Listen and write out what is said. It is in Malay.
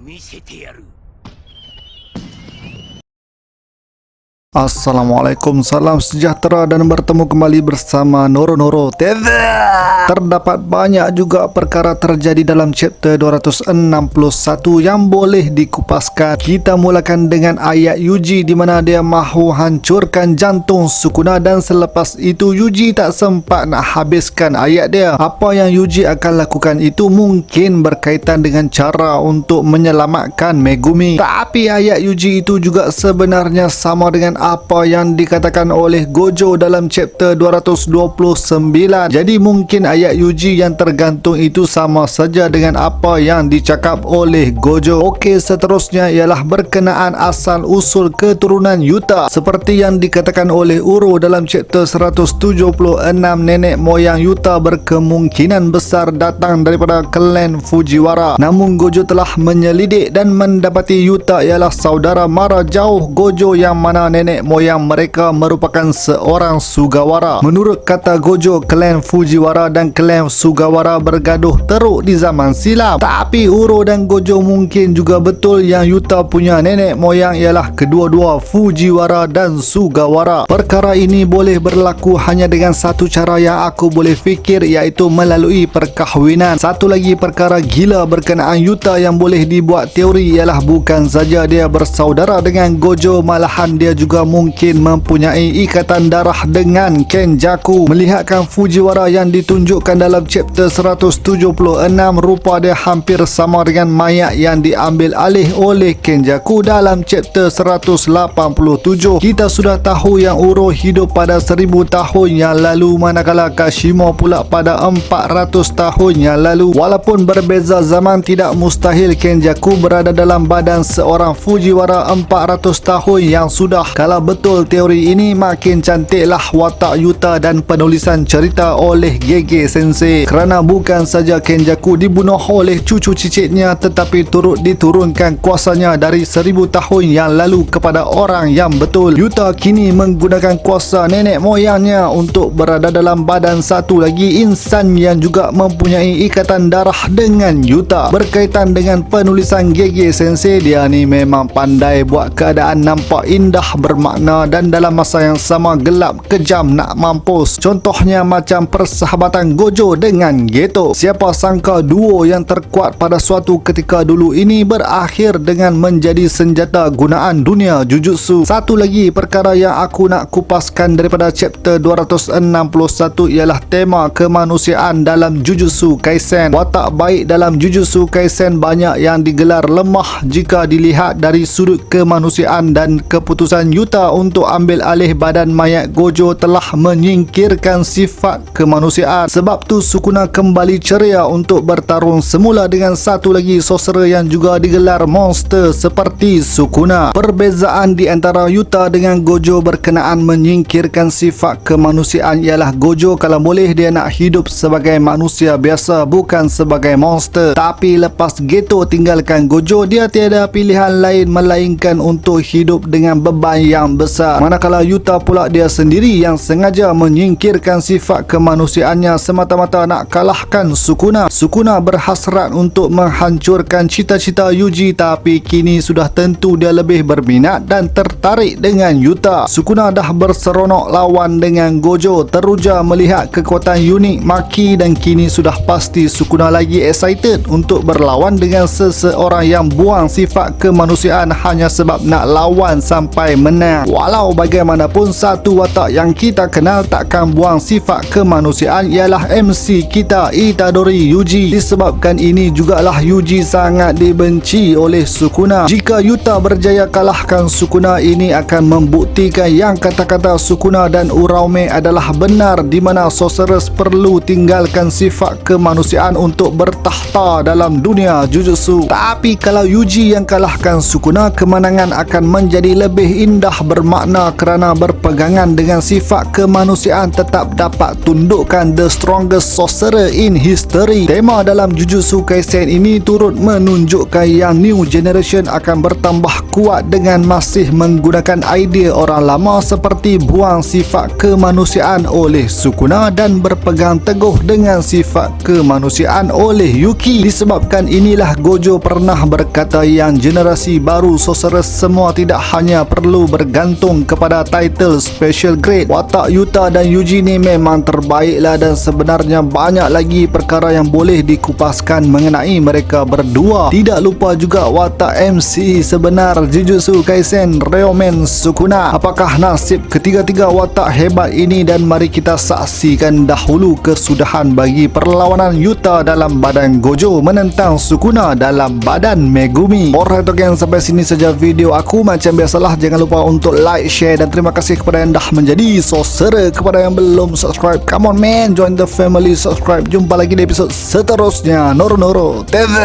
見せてやる。 Assalamualaikum, salam sejahtera dan bertemu kembali bersama Noro TV. Terdapat banyak juga perkara terjadi dalam chapter 261 yang boleh dikupaskan. Kita mulakan dengan ayat Yuji di mana dia mahu hancurkan jantung Sukuna, dan selepas itu Yuji tak sempat nak habiskan ayat dia. Apa yang Yuji akan lakukan itu mungkin berkaitan dengan cara untuk menyelamatkan Megumi. Tapi ayat Yuji itu juga sebenarnya sama dengan apa yang dikatakan oleh Gojo dalam chapter 229. Jadi mungkin ayat Yuji yang tergantung itu sama saja dengan apa yang dicakap oleh Gojo. Okey, seterusnya ialah berkenaan asal usul keturunan Yuta. Seperti yang dikatakan oleh Uro dalam chapter 176, nenek moyang Yuta berkemungkinan besar datang daripada klan Fujiwara. Namun Gojo telah menyelidik dan mendapati Yuta ialah saudara mara jauh Gojo, yang mana nenek moyang mereka merupakan seorang Sugawara. Menurut kata Gojo, klan Fujiwara dan klan Sugawara bergaduh teruk di zaman silam. Tapi Uro dan Gojo mungkin juga betul yang Yuta punya nenek moyang ialah kedua-dua Fujiwara dan Sugawara. Perkara ini boleh berlaku hanya dengan satu cara yang aku boleh fikir, iaitu melalui perkahwinan. Satu lagi perkara gila berkenaan Yuta yang boleh dibuat teori ialah bukan saja dia bersaudara dengan Gojo, malahan dia juga mungkin mempunyai ikatan darah dengan Kenjaku. Melihatkan Fujiwara yang ditunjukkan dalam chapter 176, rupa dia hampir sama dengan mayat yang diambil alih oleh Kenjaku dalam chapter 187. Kita sudah tahu yang Uro hidup pada 1000 tahun yang lalu, manakala Kashimo pula pada 400 tahun yang lalu. Walaupun berbeza zaman, tidak mustahil Kenjaku berada dalam badan seorang Fujiwara 400 tahun yang sudah. Kalau betul teori ini, makin cantiklah watak Yuta dan penulisan cerita oleh Gege Sensei, kerana bukan saja Kenjaku dibunuh oleh cucu cicitnya, tetapi turut diturunkan kuasanya dari 1000 tahun yang lalu kepada orang yang betul. Yuta kini menggunakan kuasa nenek moyangnya untuk berada dalam badan satu lagi insan yang juga mempunyai ikatan darah dengan Yuta. Berkaitan dengan penulisan Gege Sensei, dia ni memang pandai buat keadaan nampak indah, bermakna, dan dalam masa yang sama gelap, kejam nak mampus. Contohnya macam persahabatan Gojo dengan Geto. Siapa sangka duo yang terkuat pada suatu ketika dulu ini berakhir dengan menjadi senjata gunaan dunia Jujutsu. Satu lagi perkara yang aku nak kupaskan daripada chapter 261 ialah tema kemanusiaan dalam Jujutsu Kaisen. Watak baik dalam Jujutsu Kaisen banyak yang digelar lemah jika dilihat dari sudut kemanusiaan, dan keputusan Yuta untuk ambil alih badan mayat Gojo telah menyingkirkan sifat kemanusiaan. Sebab tu Sukuna kembali ceria untuk bertarung semula dengan satu lagi sorcerer yang juga digelar monster seperti Sukuna. Perbezaan di antara Yuta dengan Gojo berkenaan menyingkirkan sifat kemanusiaan ialah Gojo kalau boleh dia nak hidup sebagai manusia biasa, bukan sebagai monster. Tapi lepas Geto tinggalkan Gojo, dia tiada pilihan lain melainkan untuk hidup dengan beban yang besar. Manakala Yuta pula dia sendiri yang sengaja menyingkirkan sifat kemanusiaannya semata-mata nak kalahkan Sukuna. Sukuna berhasrat untuk menghancurkan cita-cita Yuji, tapi kini sudah tentu dia lebih berminat dan tertarik dengan Yuta. Sukuna dah berseronok lawan dengan Gojo, teruja melihat kekuatan unik Maki, dan kini sudah pasti Sukuna lagi excited untuk berlawan dengan seseorang yang buang sifat kemanusiaan hanya sebab nak lawan sampai menang. Walau bagaimanapun, satu watak yang kita kenal takkan buang sifat kemanusiaan ialah MC kita, Itadori Yuji. Disebabkan ini jugalah Yuji sangat dibenci oleh Sukuna. Jika Yuta berjaya kalahkan Sukuna, ini akan membuktikan yang kata-kata Sukuna dan Uraume adalah benar, di mana sorcerers perlu tinggalkan sifat kemanusiaan untuk bertahta dalam dunia Jujutsu. Tapi kalau Yuji yang kalahkan Sukuna, kemenangan akan menjadi lebih indah adalah bermakna kerana berpegangan dengan sifat kemanusiaan tetap dapat tundukkan the strongest sorcerer in history. Tema dalam Jujutsu Kaisen ini turut menunjukkan yang new generation akan bertambah kuat dengan masih menggunakan idea orang lama seperti buang sifat kemanusiaan oleh Sukuna dan berpegang teguh dengan sifat kemanusiaan oleh Yuki. Disebabkan inilah Gojo pernah berkata yang generasi baru sorcerers semua tidak hanya perlu bergantung kepada title special grade. Watak Yuta dan Yuji ni memang terbaiklah dan sebenarnya banyak lagi perkara yang boleh dikupaskan mengenai mereka berdua. Tidak lupa juga watak MC sebenar Jujutsu Kaisen, Ryomen Sukuna. Apakah nasib ketiga-tiga watak hebat ini, dan mari kita saksikan dahulu kesudahan bagi perlawanan Yuta dalam badan Gojo menentang Sukuna dalam badan Megumi. Alright again, sampai sini saja video aku. Macam biasalah, jangan lupa untuk like, share dan terima kasih kepada yang dah menjadi sorcerer. Kepada yang belum subscribe, come on man, join the family, subscribe. Jumpa lagi di episod seterusnya. Noro TV.